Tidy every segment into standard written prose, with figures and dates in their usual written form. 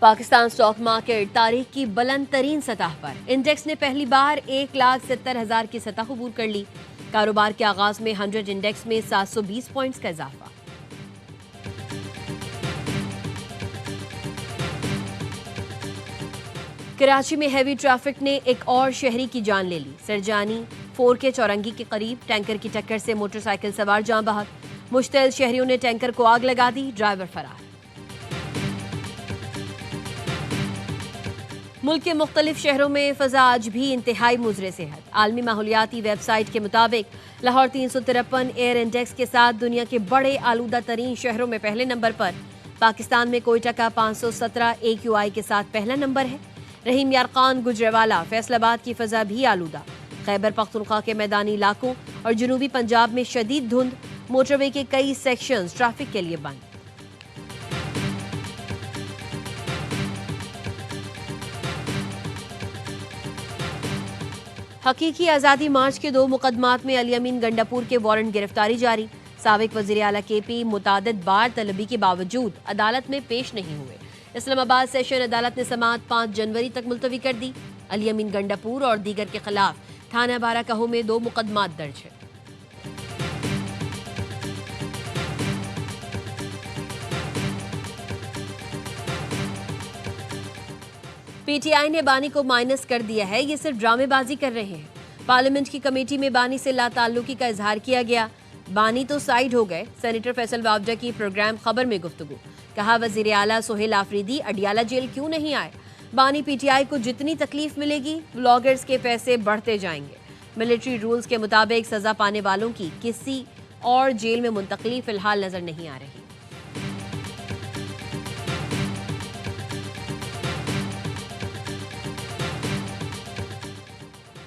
Pakistan stock market تاریخ کی بلند ترین سطح پر، انڈیکس نے پہلی بار 1,70,000 کی سطح عبور کر لی۔ کاروبار کے آغاز میں 100 انڈیکس میں 720 پوائنٹس کا اضافہ۔ کراچی میں ہیوی ٹریفک نے ایک اور شہری کی جان لے لی۔ سرجانی 4 کے چورنگی کے قریب ٹینکر کی ٹکر سے موٹر سائیکل سوار جاں بحق، مشتعل شہریوں نے ٹینکر کو آگ لگا دی، ڈرائیور فرار۔ ملک کے مختلف شہروں میں فضا آج بھی انتہائی مضر صحت۔ عالمی ماحولیاتی ویب سائٹ کے مطابق لاہور 353 ایئر انڈیکس کے ساتھ دنیا کے بڑے آلودہ ترین شہروں میں پہلے نمبر پر۔ پاکستان میں کوئٹہ کا 517 AQI کے ساتھ پہلا نمبر ہے۔ رحیم یارقان گجرانوالہ فیصل آباد کی فضا بھی آلودہ۔ خیبر پختونخوا کے میدانی علاقوں اور جنوبی پنجاب میں شدید دھند، موٹر وے کے کئی سیکشنز ٹریفک کے لیے بند۔ حقیقی آزادی مارچ کے 2 مقدمات میں علی امین گنڈاپور کے وارنٹ گرفتاری جاری۔ سابق وزیر اعلیٰ KP متعدد بار طلبی کے باوجود عدالت میں پیش نہیں ہوئے۔ اسلام آباد سیشن عدالت نے سماعت 5 جنوری تک ملتوی کر دی۔ علی امین گنڈاپور اور دیگر کے خلاف تھانہ بارہ کہو میں 2 مقدمات درج ہیں۔ PTI نے بانی کو مائنس کر دیا ہے، یہ صرف ڈرامے بازی کر رہے ہیں۔ پارلیمنٹ کی کمیٹی میں بانی سے لا تعلقی کا اظہار کیا گیا۔ بانی تو سائیڈ ہو گئے۔ سینیٹر فیصل وابڈا کی پروگرام خبر میں گفتگو، کہا وزیر اعلیٰ سہیل آفریدی اڈیالہ جیل کیوں نہیں آئے؟ بانی PTI کو جتنی تکلیف ملے گی بلاگرز کے پیسے بڑھتے جائیں گے۔ ملٹری رولز کے مطابق سزا پانے والوں کی کسی اور جیل میں منتقلی فی الحال نظر نہیں آ رہی۔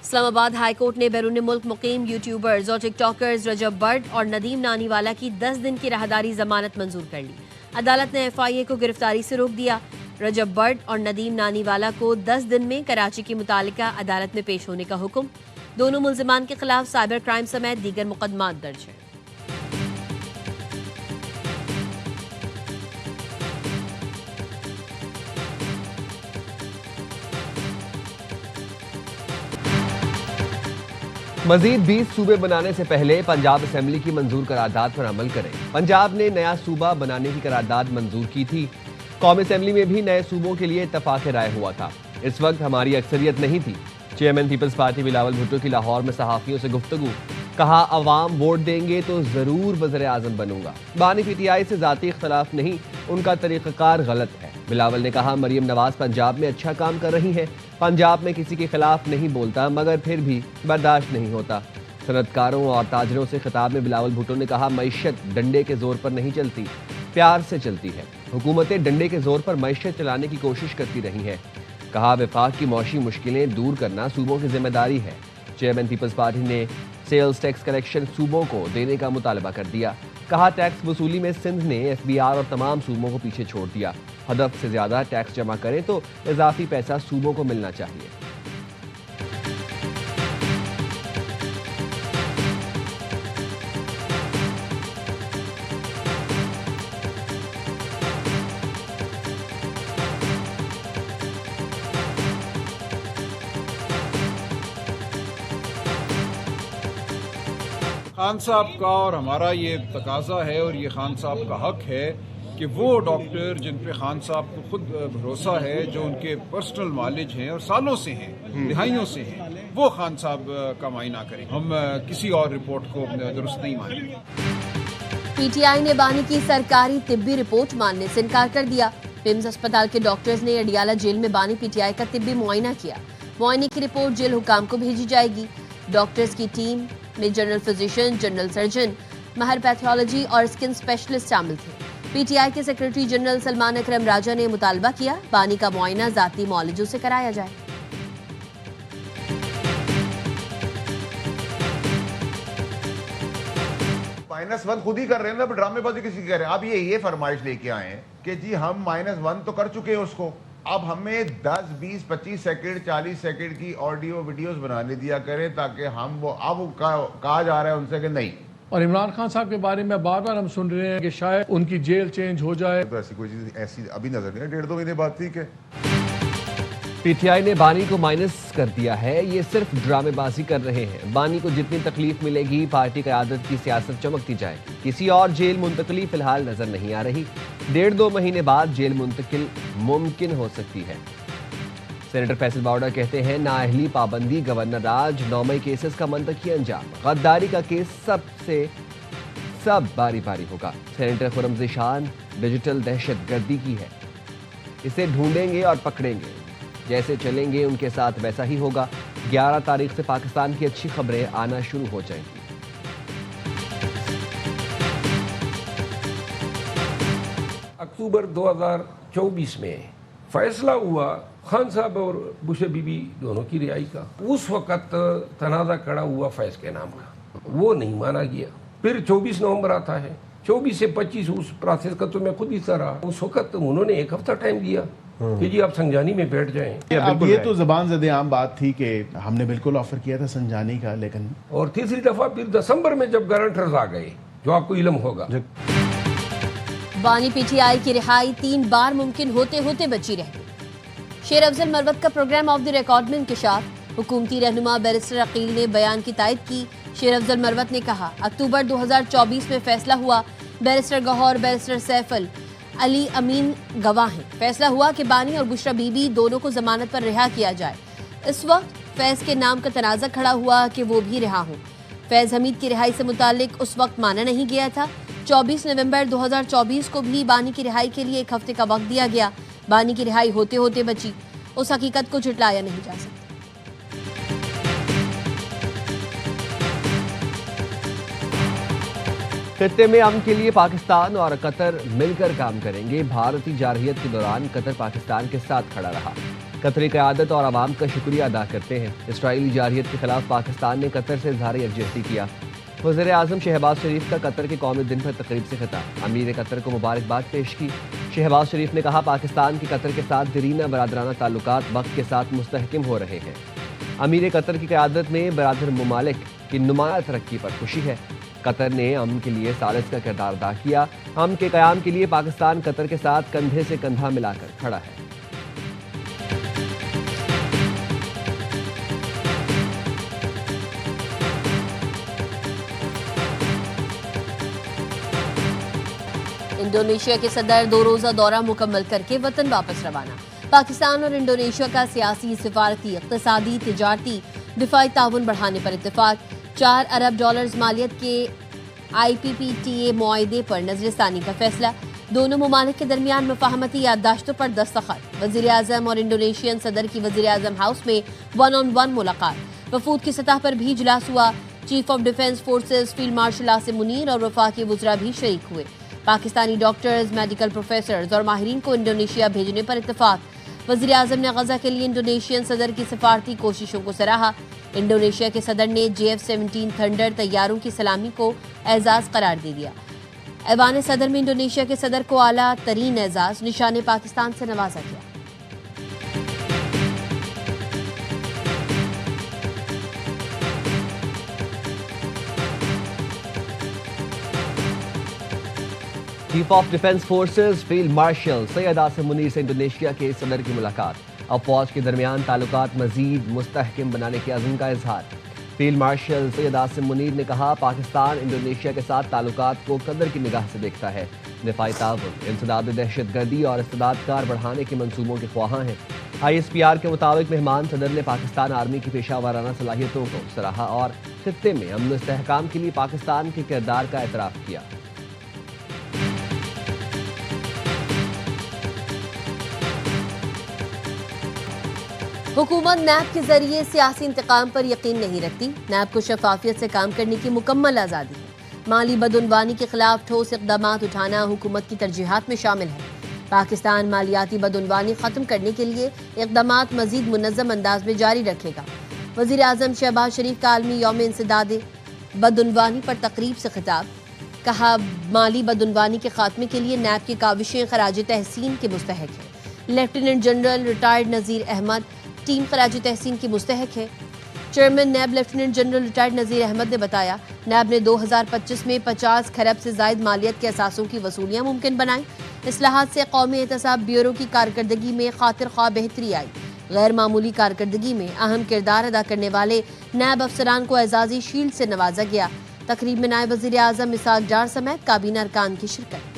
اسلام آباد ہائی کورٹ نے بیرون ملک مقیم یوٹیوبرز اور ٹک ٹاکرز رجب بٹ اور ندیم نانی والا کی 10 دن کی راہداری ضمانت منظور کر لی۔ عدالت نے FIA کو گرفتاری سے روک دیا۔ رجب بٹ اور ندیم نانی والا کو 10 دن میں کراچی کی متعلقہ عدالت میں پیش ہونے کا حکم۔ دونوں ملزمان کے خلاف سائبر کرائم سمیت دیگر مقدمات درج ہیں۔ مزید 20 صوبے بنانے سے پہلے پنجاب اسمبلی کی منظور قرارداد پر عمل کریں۔ پنجاب نے نیا صوبہ بنانے کی قرارداد منظور کی تھی۔ قومی اسمبلی میں بھی نئے صوبوں کے لیے اتفاق رائے ہوا تھا۔ اس وقت ہماری اکثریت نہیں تھی۔ Chairman Peoples Party Bilawal Bhutto کی لاہور میں صحافیوں سے گفتگو، کہا عوام ووٹ دیں گے تو ضرور وزیر اعظم بنوں گا۔ بانی PTI سے ذاتی اختلاف نہیں، ان کا طریقہ کار غلط ہے۔ بلاول نے کہا مریم نواز پنجاب میں اچھا کام کر رہی ہے، پنجاب میں کسی کے خلاف نہیں بولتا مگر پھر بھی برداشت نہیں ہوتا۔ صنعت کاروں اور تاجروں سے خطاب میں بلاول بھٹو نے کہا معیشت ڈنڈے کے زور پر نہیں چلتی، پیار سے چلتی ہے۔ حکومتیں ڈنڈے کے زور پر معیشت چلانے کی کوشش کرتی رہی ہیں۔ کہا وفاق کی معاشی مشکلیں دور کرنا صوبوں کی ذمہ داری ہے۔ چیئرمین پیپلز پارٹی نے سیلز ٹیکس کلیکشن صوبوں کو دینے کا مطالبہ کر دیا۔ کہا ٹیکس وصولی میں سندھ نے FBR اور تمام صوبوں کو پیچھے چھوڑ دیا۔ ہدف سے زیادہ ٹیکس جمع کریں تو اضافی پیسہ صوبوں کو ملنا چاہیے۔ خان صاحب کا اور ہمارا یہ تقاضا ہے اور یہ خان صاحب کا حق ہے کہ وہ ڈاکٹر جن پہ خان صاحب کو خود بھروسہ ہے، جو ان کے پرسنل مالج ہیں اور سالوں سے ہیں، دہائیوں سے ہیں، وہ خان صاحب کا معائنہ کریں۔ ہم کسی اور رپورٹ کو درست نہیں مانیں گے۔ PTI نے بانی کی سرکاری طبی رپورٹ ماننے سے انکار کر دیا۔ پمز اسپتال کے ڈاکٹرز نے اڈیالہ جیل میں بانی PTI کا طبی معائنہ کیا۔ معائنے کی رپورٹ جیل حکام کو بھیجی جائے گی۔ ڈاکٹرز کی ٹیم میں جنرل فزیشین، جنرل سرجن، ماہر پیتھولوجی اور اسکن اسپیشلسٹ شامل تھے۔ PTI کے سیکرٹری جنرل سلمان اکرم راجہ نے مطالبہ کیا بانی کا معائنہ ذاتی معالجوں سے کرایا جائے۔ -1 خود ہی کر رہے ہیں نا، ڈرامے بازی کسی کی کر رہے ہیں۔ اب یہ فرمائش لے کے آئے ہیں کہ جی ہم -1 تو کر چکے ہیں اس کو، اب ہمیں 10 20 25 سیکنڈ 40 سیکنڈ کی آڈیو ویڈیوز بنانے دیا کریں تاکہ ہم وہ اب کہا جا رہا ہے ان سے کہ نہیں اور عمران خان صاحب کے بارے میں بار بار ہم سن رہے ہیں کہ شاید ان کی جیل چینج ہو جائے. تو ایسی کوئی چیز ایسی ابھی نظر نہیں ہے. 1.5-2 مہینے بعد ٹھیک ہے. پی ٹی آئی نے بانی کو مائنس کر دیا ہے. یہ صرف ڈرامے بازی کر رہے ہیں. بانی کو جتنی تکلیف ملے گی پارٹی قیادت کی سیاست چمکتی جائے گی. کسی اور جیل منتقلی فی الحال نظر نہیں آ رہی. 1.5-2 مہینے بعد جیل منتقل ممکن ہو سکتی ہے. سینیٹر فیصل باوڑا کہتے ہیں نااہلی پابندی گورنر راج 9 مئی کیسز کا منطقی انجام. غداری کا کیس سب باری باری ہوگا. سینیٹر خرم ذیشان ڈیجیٹل دہشت گردی کی ہے. اسے ڈھونڈیں گے اور پکڑیں گے. جیسے چلیں گے ان کے ساتھ ویسا ہی ہوگا. 11 تاریخ سے پاکستان کی اچھی خبریں آنا شروع ہو جائیں گی. اکتوبر 2024 میں فیصلہ ہوا خان صاحب اور بشر بی بی دونوں کی رہائی کا. اس وقت تنازع کھڑا ہوا فیض کے نام کا, وہ نہیں مانا گیا. پھر 24 نومبر آتا ہے. 24 سے 25 اس پروسیس کا تو میں خود حصہ رہا. اس وقت انہوں نے 1 ہفتہ ٹائم دیا کہ جی آپ سنجانی میں بیٹھ جائیں. اب یہ تو زبان زدے عام بات تھی کہ ہم نے بالکل آفر کیا تھا سنجانی کا, لیکن اور تیسری دفعہ پھر دسمبر میں جب گارنٹرز آ گئے, جو آپ کو علم ہوگا, بانی پی ٹی آئی کی رہائی 3 بار ممکن ہوتے ہوتے بچی رہ گئی. شیر افضل مروت کا پروگرام آف دی ریکارڈ میں انکشاف. حکومتی رہنما بیرسٹر عقیل نے بیان کی تائید کی. شیر افضل مروت نے کہا اکتوبر 2024 میں فیصلہ ہوا. بیرسٹر گوہر بیرسٹر سیف علی امین گواہ ہیں. فیصلہ ہوا کہ بانی اور بشرا بی بی دونوں کو ضمانت پر رہا کیا جائے. اس وقت فیض کے نام کا تنازع کھڑا ہوا کہ وہ بھی رہا ہوں. فیض حمید کی رہائی سے متعلق اس وقت مانا نہیں گیا تھا. 24 نومبر 2024 کو بھی بانی کی رہائی کے لیے 1 ہفتے کا وقت دیا گیا. بانی کی رہائی ہوتے ہوتے بچی. اس حقیقت کو جھٹلایا نہیں جا سکتا. خطے میں امن کے لیے پاکستان اور قطر مل کر کام کریں گے. بھارتی جارحیت کے دوران قطر پاکستان کے ساتھ کھڑا رہا. قطری قیادت اور عوام کا شکریہ ادا کرتے ہیں. اسرائیلی جارحیت کے خلاف پاکستان نے قطر سے اظہار یکجہتی کیا. وزیر اعظم شہباز شریف کا قطر کے قومی دن پر تقریب سے خطاب. امیر قطر کو مبارکباد پیش کی. شہباز شریف نے کہا پاکستان کی قطر کے ساتھ دیرینہ برادرانہ تعلقات وقت کے ساتھ مستحکم ہو رہے ہیں. امیر قطر کی قیادت میں برادر ممالک کی نمایاں ترقی پر خوشی ہے. قطر نے امن کے لیے ثالث کا کردار ادا کیا. امن کے قیام کے لیے پاکستان قطر کے ساتھ کندھے سے کندھا ملا کر کھڑا ہے. انڈونیشیا کے صدر 2 روزہ دورہ مکمل کر کے وطن واپس روانہ. پاکستان اور انڈونیشیا کا سیاسی، سفارتی، اقتصادی، تجارتی، دفاعی تعاون بڑھانے پر اتفاق. $4 ارب مالیت کے IPPTA معاہدے پر نظر ثانی کا فیصلہ. دونوں ممالک کے درمیان مفاہمتی یادداشتوں پر دستخط. وزیر اعظم اور انڈونیشین صدر کی وزیر اعظم ہاؤس میں 1-on-1 ملاقات. وفود کی سطح پر بھی اجلاس ہوا. Chief of defence forces field martial Asim Munir اور وفاقی وزراء بھی شریک ہوئے. پاکستانی ڈاکٹرز، میڈیکل پروفیسرز اور ماہرین کو انڈونیشیا بھیجنے پر اتفاق. وزیر اعظم نے غزہ کے لیے انڈونیشین صدر کی سفارتی کوششوں کو سراہا. انڈونیشیا کے صدر نے JF-17 تھنڈر طیاروں کی سلامی کو اعزاز قرار دے دیا. ایوان صدر میں انڈونیشیا کے صدر کو اعلیٰ ترین اعزاز نشان پاکستان سے نوازا گیا. Chief of defence forces field marshal Syed Asim Munir سے انڈونیشیا کے صدر کی ملاقات. افواج کے درمیان تعلقات مزید مستحکم بنانے کے عزم کا اظہار. فیلڈ مارشل سید عاصم منیر نے کہا پاکستان انڈونیشیا کے ساتھ تعلقات کو قدر کی نگاہ سے دیکھتا ہے. دفاعی تعاون، انسداد دہشت گردی اور استعداد کار بڑھانے کے منصوبوں کے خواہاں ہیں. ISPR کے مطابق مہمان صدر نے پاکستان آرمی کی پیشہ ورانہ صلاحیتوں کو سراہا اور خطے میں امن و استحکام کے لیے پاکستان کے کردار کا اعتراف کیا. حکومت نیب کے ذریعے سیاسی انتقام پر یقین نہیں رکھتی. نیب کو شفافیت سے کام کرنے کی مکمل آزادی ہے. مالی بدعنوانی کے خلاف ٹھوس اقدامات اٹھانا حکومت کی ترجیحات میں شامل ہے. پاکستان مالیاتی بدعنوانی ختم کرنے کے لیے اقدامات مزید منظم انداز میں جاری رکھے گا. وزیر اعظم شہباز شریف کا عالمی یوم انسداد بدعنوانی پر تقریب سے خطاب. کہا مالی بدعنوانی کے خاتمے کے لیے نیب کی کاوشیں خراج تحسین کے مستحق ہیں. Lieutenant general retired Nazir Ahmed team خراج تحسین کی مستحق ہے. Chairman NAB lieutenant general retired Nazir Ahmed نے بتایا نیب نے 2025 میں 50 کھرب سے زائد مالیت کے اثاثوں کی وصولیاں ممکن بنائیں۔ اصلاحات سے قومی احتساب بیورو کی کارکردگی میں خاطر خواہ بہتری آئی۔ غیر معمولی کارکردگی میں اہم کردار ادا کرنے والے نیب افسران کو اعزازی شیلڈ سے نوازا گیا۔ تقریب میں نائب وزیر اعظم اسحاق ڈار سمیت کابینہ ارکان کی شرکت۔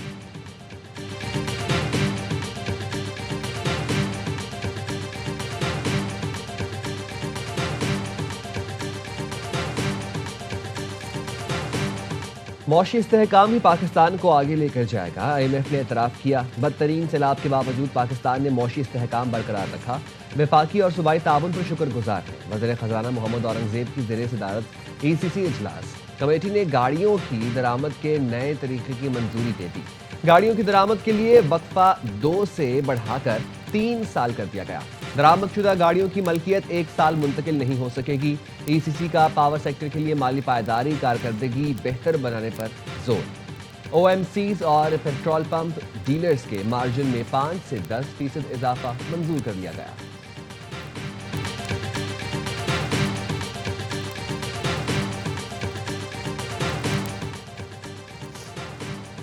معاشی استحکام ہی پاکستان کو آگے لے کر جائے گا۔ آئی ایم ایف نے اعتراف کیا بدترین سیلاب کے باوجود پاکستان نے معاشی استحکام برقرار رکھا۔ وفاقی اور صوبائی تعاون پر شکر گزار ہے۔ وزیر خزانہ محمد اورنگزیب کی زیر صدارت ای سی سی اجلاس۔ کمیٹی نے گاڑیوں کی درآمد کے نئے طریقے کی منظوری دے دی۔ گاڑیوں کی درآمد کے لیے وقفہ 2 سے بڑھا کر 3 سال کر دیا گیا۔ درآمد شدہ گاڑیوں کی ملکیت 1 سال منتقل نہیں ہو سکے گی۔ ای سی سی کا پاور سیکٹر کے لیے مالی پائیداری کارکردگی بہتر بنانے پر زور۔ او ایم سیز اور پیٹرول پمپ ڈیلرز کے مارجن میں 5 سے 10% اضافہ منظور کر لیا گیا۔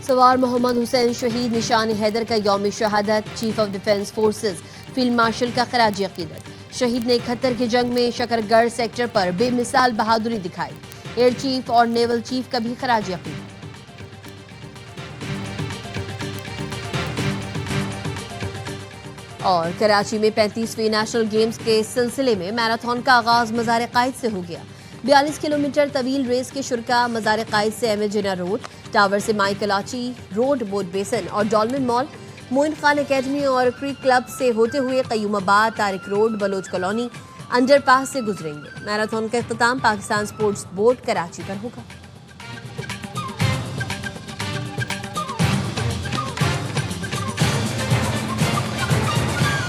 سوار محمد حسین شہید نشان حیدر کا یوم شہادت۔ Chief of defence forces field martial کا خراج عقیدت۔ شہید نے 71 کی جنگ میں شکرگڑھ سیکٹر پر بے مثال بہادری دکھائی۔ ایئر چیف اور نیول چیف کا بھی خراج عقیدت۔ اور کراچی میں 35ویں نیشنل گیمز کے سلسلے میں میراتھن کا آغاز مزار قائد سے ہو گیا۔ 42 کلومیٹر طویل ریس کے شرکاء مزار قائد سے احمد جناح روڈ، ٹاور سے مائی کلاچی روڈ، بوٹ بیسن اور Dolmen mall, Moin Khan academy اور کریک کلب سے ہوتے ہوئے Qayyumabad, Tariq road, Baloch colony, underpass سے گزریں گے۔ میراتھن کا اختتام پاکستان سپورٹس بورڈ کراچی پر ہوگا۔